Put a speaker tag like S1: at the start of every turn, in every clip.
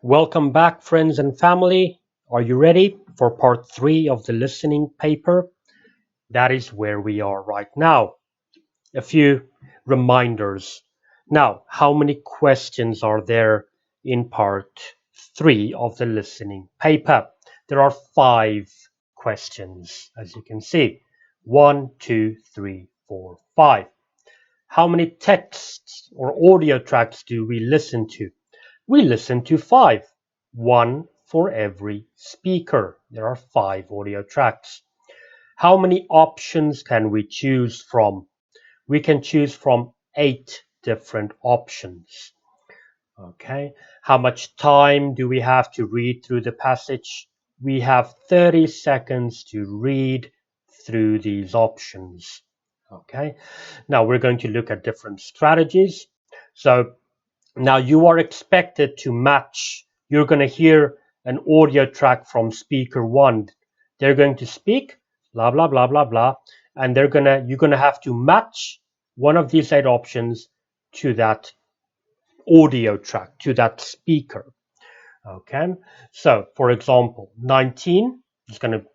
S1: Welcome back, friends and family. Are you ready for part 3 of the listening paper? That is where we are right now. A few reminders. Now, how many questions are there in part 3 of the listening paper? There are 5 questions, as you can see. 1, 2, 3, 4, 5. How many texts or audio tracks do we listen to? We listen to 5, one for every speaker. There are 5 audio tracks. How many options can we choose from? We can choose from 8 different options. Okay. How much time do we have to read through the passage? We have 30 seconds to read through these options. Okay. Now we're going to look at different strategies. So now you are expected to match. You're going to hear an audio track from speaker 1. They're going to speak, blah, blah, blah, blah, blah. And you're going to have to match one of these 8 options to that audio track, to that speaker. Okay. So for example, 19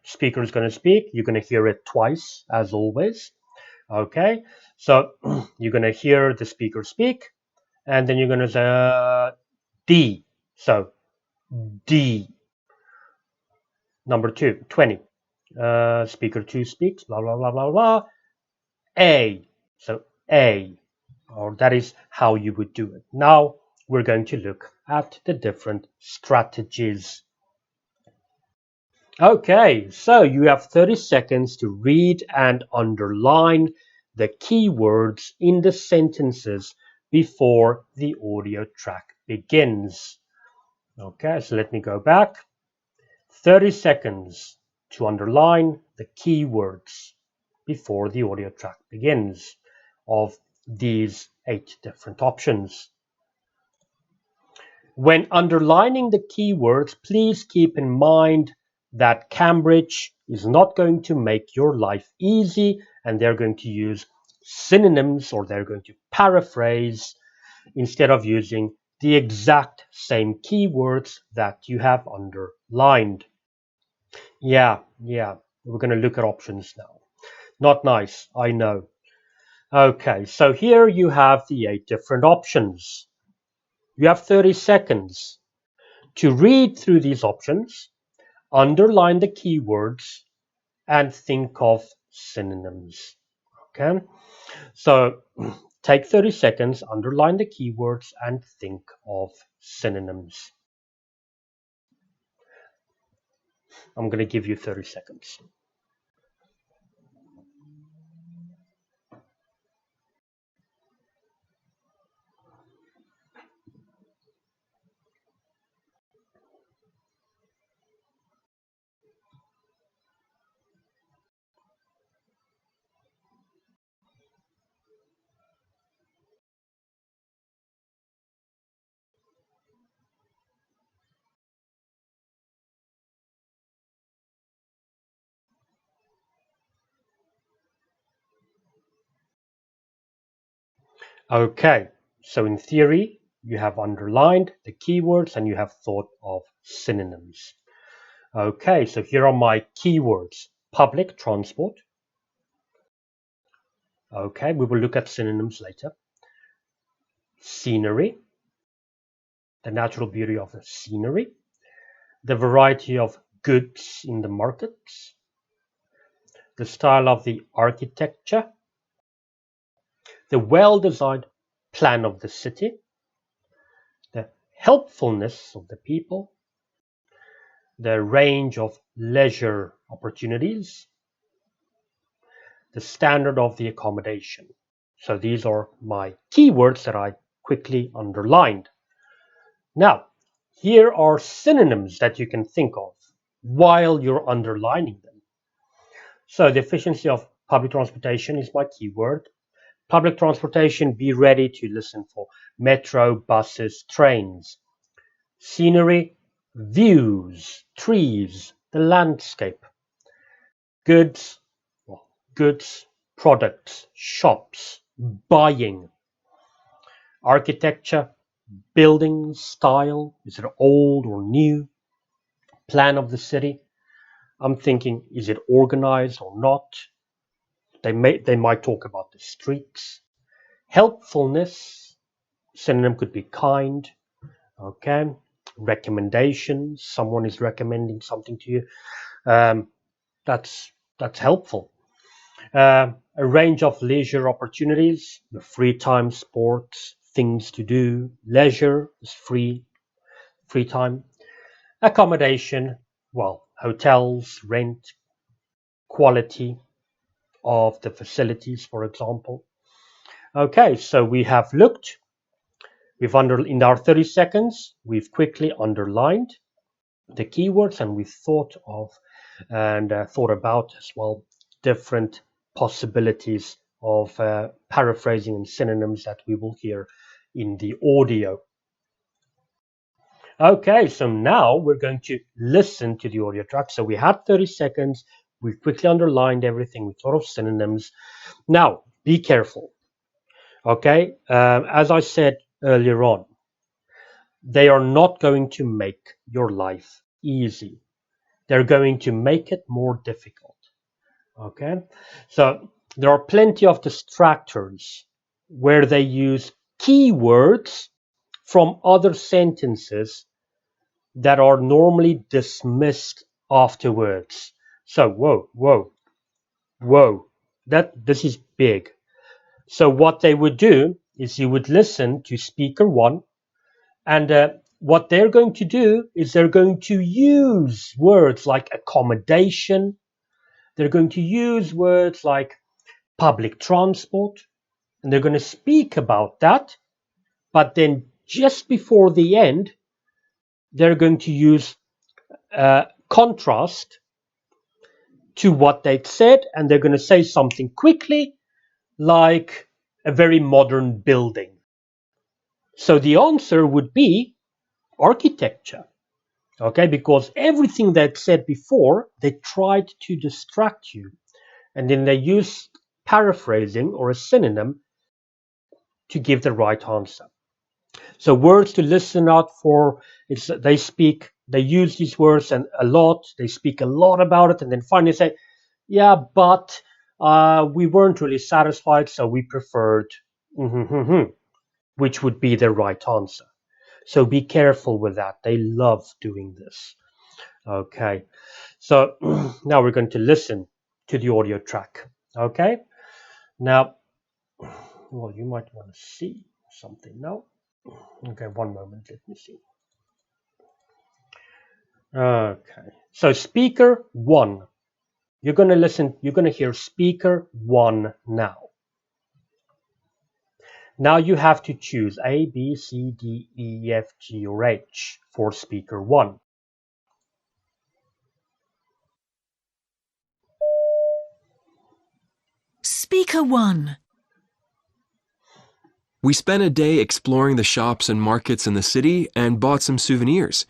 S1: speaker is going to speak. You're going to hear it twice as always. Okay. So you're going to hear the speaker speak, and then you're going to say D. So D. Number 2, 20. Speaker 2 speaks, blah, blah, blah, blah, blah. A. So A. Or that is how you would do it. Now we're going to look at the different strategies. Okay, so you have 30 seconds to read and underline the keywords in the sentences before the audio track begins. Okay, so let me go back. 30 seconds to underline the keywords before the audio track begins of these 8 different options. When underlining the keywords, please keep in mind that Cambridge is not going to make your life easy, and they're going to use synonyms, or they're going to paraphrase instead of using the exact same keywords that you have underlined. Yeah, we're going to look at options now. Not nice, I know. Okay, so here you have the 8 different options. You have 30 seconds to read through these options, underline the keywords, and think of synonyms. Okay, so take 30 seconds, underline the keywords, and think of synonyms. I'm going to give you 30 seconds. Okay, so in theory, you have underlined the keywords and you have thought of synonyms. Okay, so here are my keywords. Public transport. Okay, we will look at synonyms later. Scenery, the natural beauty of the scenery. The variety of goods in the markets. The style of the architecture. The well-designed plan of the city. The helpfulness of the people. The range of leisure opportunities. The standard of the accommodation. So these are my keywords that I quickly underlined. Now, here are synonyms that you can think of while you're underlining them. So the efficiency of public transportation is my keyword. Public transportation, be ready to listen for metro, buses, trains. Scenery, views, trees, the landscape. Goods, products, shops, buying. Architecture, Building style, is it old or new? Plan of the city, I'm thinking, is it organized or not? They might talk about the streets. Helpfulness, synonym could be kind. Okay. Recommendations, someone is recommending something to you. Um, that's helpful. A range of leisure opportunities, the free time, sports, things to do. Leisure is free time. Accommodation, well, hotels, rent, quality of the facilities, for example. Okay, so we have looked, in our 30 seconds, we've quickly underlined the keywords, and we've thought of and thought about as well different possibilities of paraphrasing and synonyms that we will hear in the audio. Okay, so now we're going to listen to the audio track. So we had 30 seconds. We quickly underlined everything. We thought of synonyms. Now, be careful. Okay, as I said earlier on, they are not going to make your life easy. They're going to make it more difficult. Okay, so there are plenty of distractors where they use keywords from other sentences that are normally dismissed afterwards. So, whoa, this is big. So what they would do is you would listen to speaker one, and what they're going to do is they're going to use words like accommodation. They're going to use words like public transport, and they're going to speak about that. But then just before the end, they're going to use contrast to what they've said, and they're going to say something quickly like a very modern building. So the answer would be architecture. Okay, because everything they'd said before, they tried to distract you. And then they use paraphrasing or a synonym to give the right answer. So words to listen out for, they use these words and a lot, they speak a lot about it, and then finally say, yeah, but we weren't really satisfied, so we preferred, which would be the right answer. So be careful with that. They love doing this. Okay, so now we're going to listen to the audio track. Okay, now, well, you might want to see something now. Okay, one moment, let me see. Okay, so speaker one. You're going to hear speaker one now. Now you have to choose A, B, C, D, E, F, G, or H for speaker one.
S2: Speaker 1.
S3: We spent a day exploring the shops and markets in the city and bought some souvenirs.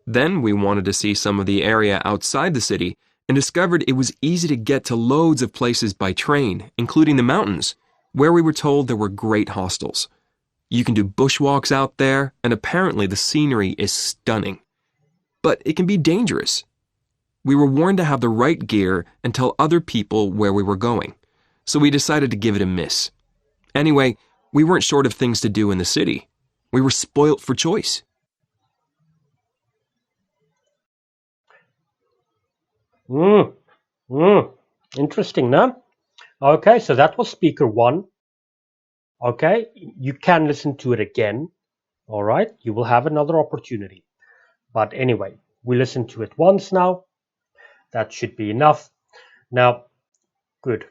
S3: Then we wanted to see some of the area outside the city and discovered it was easy to get to loads of places by train, including the mountains, where we were told there were great hostels. You can do bushwalks out there, and apparently the scenery is stunning. But it can be dangerous. We were warned to have the right gear and tell other people where we were going, so we decided to give it a miss. Anyway, we weren't short of things to do in the city. We were spoilt for choice.
S1: Interesting, no? Okay, so that was speaker one. Okay, you can listen to it again. All right, you will have another opportunity. But anyway, we listened to it once now. That should be enough. Now, good.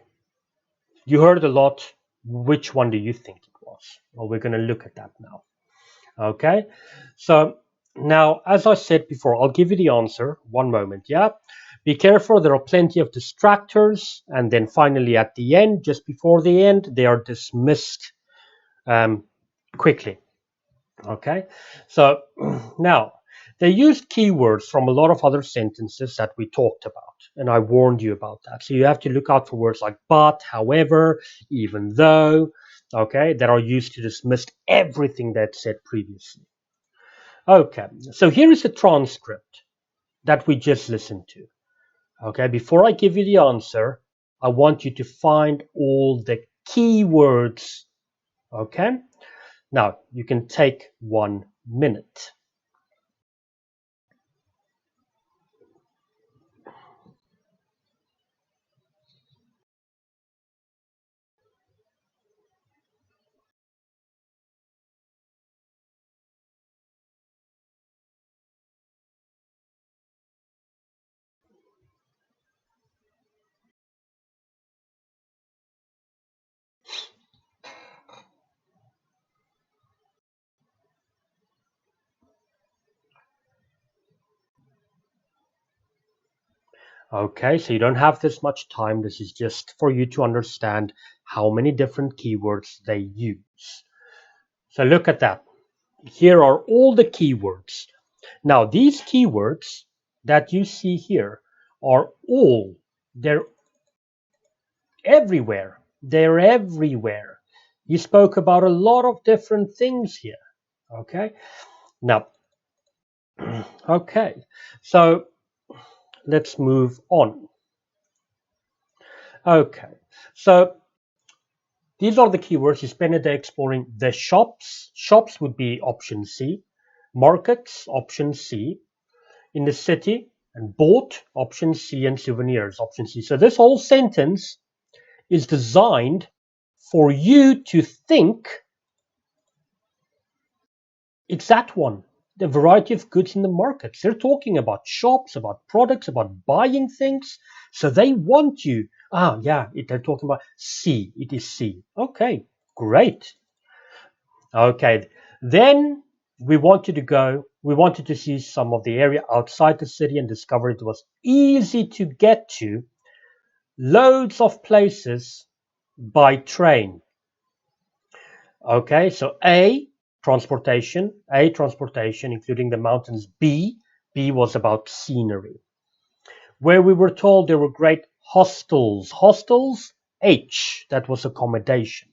S1: You heard a lot. Which one do you think it was? Well, we're going to look at that now. Okay, so now, as I said before, I'll give you the answer. One moment, yeah? Be careful, there are plenty of distractors. And then finally at the end, just before the end, they are dismissed quickly. Okay, so now they used keywords from a lot of other sentences that we talked about, and I warned you about that. So you have to look out for words like but, however, even though. okay, that are used to dismiss everything that's said previously. Okay, so here is the transcript that we just listened to. Okay, before I give you the answer, I want you to find all the key words. Okay, now you can take 1 minute. Okay, so you don't have this much time. This is just for you to understand how many different keywords they use. So look at that. Here are all the keywords. Now, these keywords that you see here are they're everywhere. They're everywhere. You spoke about a lot of different things here. Okay. Now, okay. So let's move on. Okay. So these are the keywords. You spend a day exploring the shops. Shops would be option C. Markets, option C. In the city, and bought, option C, and souvenirs, option C. So this whole sentence is designed for you to think it's that one. The variety of goods in the markets. They're talking about shops, about products, about buying things. So they want you. Yeah, they're talking about C. It is C. Okay, great. Okay, then we wanted to see some of the area outside the city and discovered it was easy to get to loads of places by train. Okay, so transportation, including the mountains. B was about scenery. Where we were told there were great hostels, H, that was accommodation.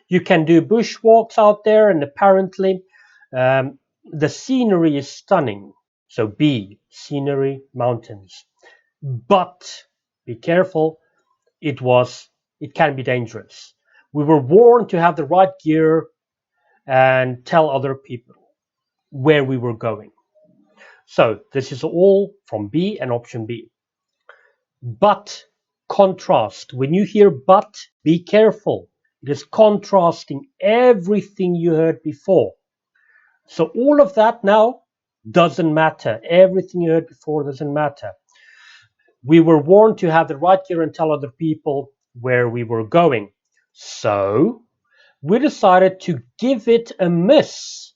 S1: You can do bushwalks out there, and apparently the scenery is stunning. So B, scenery, mountains. But be careful, it can be dangerous. We were warned to have the right gear and tell other people where we were going. So this is all from B and option B. But contrast. When you hear but, be careful. It is contrasting everything you heard before. So all of that now doesn't matter. Everything you heard before doesn't matter. We were warned to have the right gear and tell other people where we were going. So we decided to give it a miss.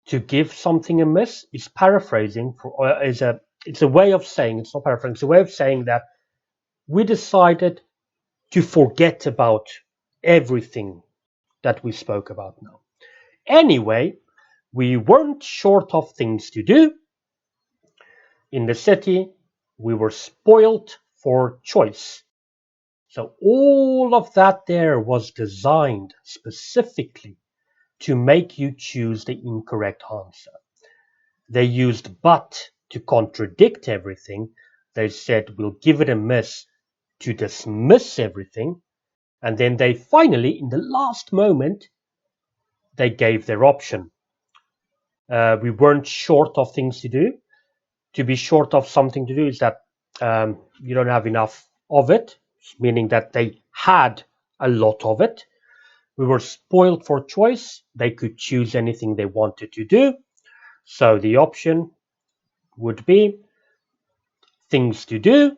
S1: To give something a miss is paraphrasing. It's a way of saying, it's not paraphrasing, it's a way of saying that we decided to forget about everything that we spoke about now. Anyway, we weren't short of things to do. In the city, we were spoilt for choice. So all of that there was designed specifically to make you choose the incorrect answer. They used but to contradict everything. They said, we'll give it a miss to dismiss everything. And then they finally, in the last moment, they gave their option. We weren't short of things to do. To be short of something to do is that you don't have enough of it, meaning that they had a lot of it. We were spoiled for choice. They could choose anything they wanted to do. So the option would be things to do,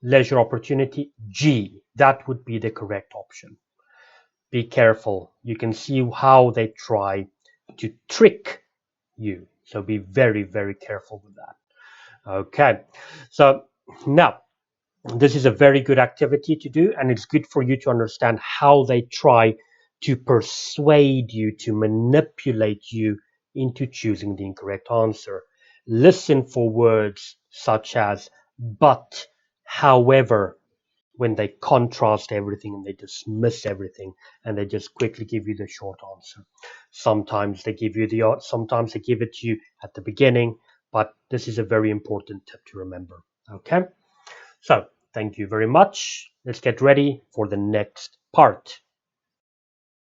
S1: leisure opportunity, G. That would be the correct option. Be careful. You can see how they try to trick you. So be very, very careful with that. Okay. So now, this is a very good activity to do, and it's good for you to understand how they try to persuade you, to manipulate you into choosing the incorrect answer. Listen for words such as but, however, when they contrast everything and they dismiss everything and they just quickly give you the short answer. Sometimes they give it to you at the beginning, but this is a very important tip to remember. Okay, so thank you very much. Let's get ready for the next part.